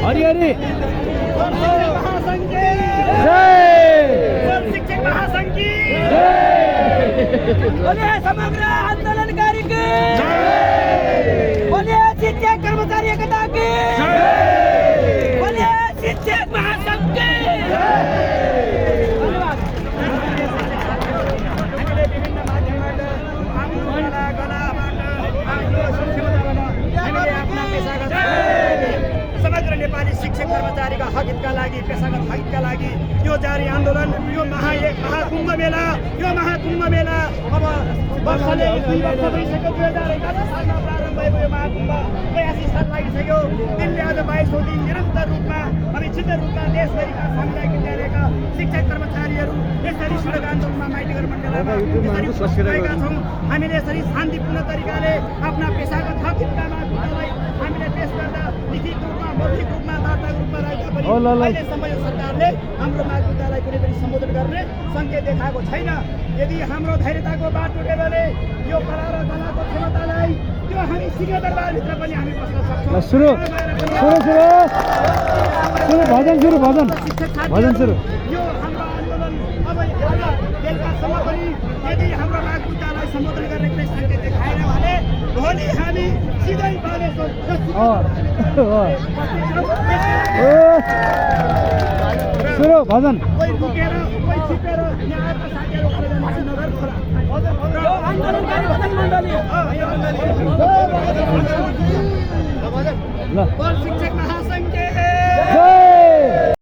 हरि हरि शिक्षक महासंघ की बोलिए समग्र आंदोलनकारी की बोलिए शिक्षक कर्मचारी एकता की बोलिए शिक्षक महासंघ की समग्र नेपाली शिक्षक कर्मचारीका हकका लागि पेशागत हकका लागि यो जारी आन्दोलन यो महाकुम्भ मेला अब वर्षले 2 वर्ष भइसक्यो 2011 सालमा प्रारम्भ भएको यो महाकुम्भ 82 साल लागिसक्यो दिनले आज 22औं दिन निरन्तर रूपमा अनिश्चित रूपमा देशभरिका सामुदायिक विद्यालयका शिक्षक कर्मचारीहरू यसरी सडक आन्दोलनमा माइतीघर मण्डलमा बसेका छौँ। हामीले यसरी शान्तिपूर्ण तरिकाले आफ्ना पेशागत हकका मागलाई हामीले पेश गर्दा लिखित रूपमा मौखिक रूपमा वार्ताको रूपमा रहेका पनि अहिलेसम्म यो सरकारले हाम्रो माग मुद्दालाई कुनै पनि सम्बोधन गर्ने सङ्केत देखाएको छैन। यदि हाम्रो धैर्यताको बाटो टुट्यो भने यो कला र कलाको क्षमतालाई त्यो हामी सिंहदरबारभित्र पनि हामी बस्न सक्छौँ। सुरु भजन सुरु यो हाम्रो आन्दोलन अब बेलुकासम्म पनि यदि हाम्रो माग मुद्दालाई सम्बोधन गर्ने कुनै सङ्केत देखाएन भने भोलि हामी सिधै बालेश्वर सुरु भजन कोही रुकेर कोही छिपेर यहाँ आएर साथीहरू खोला जान्छ नगर खोला आन्दोलनकारी भजन मण्डली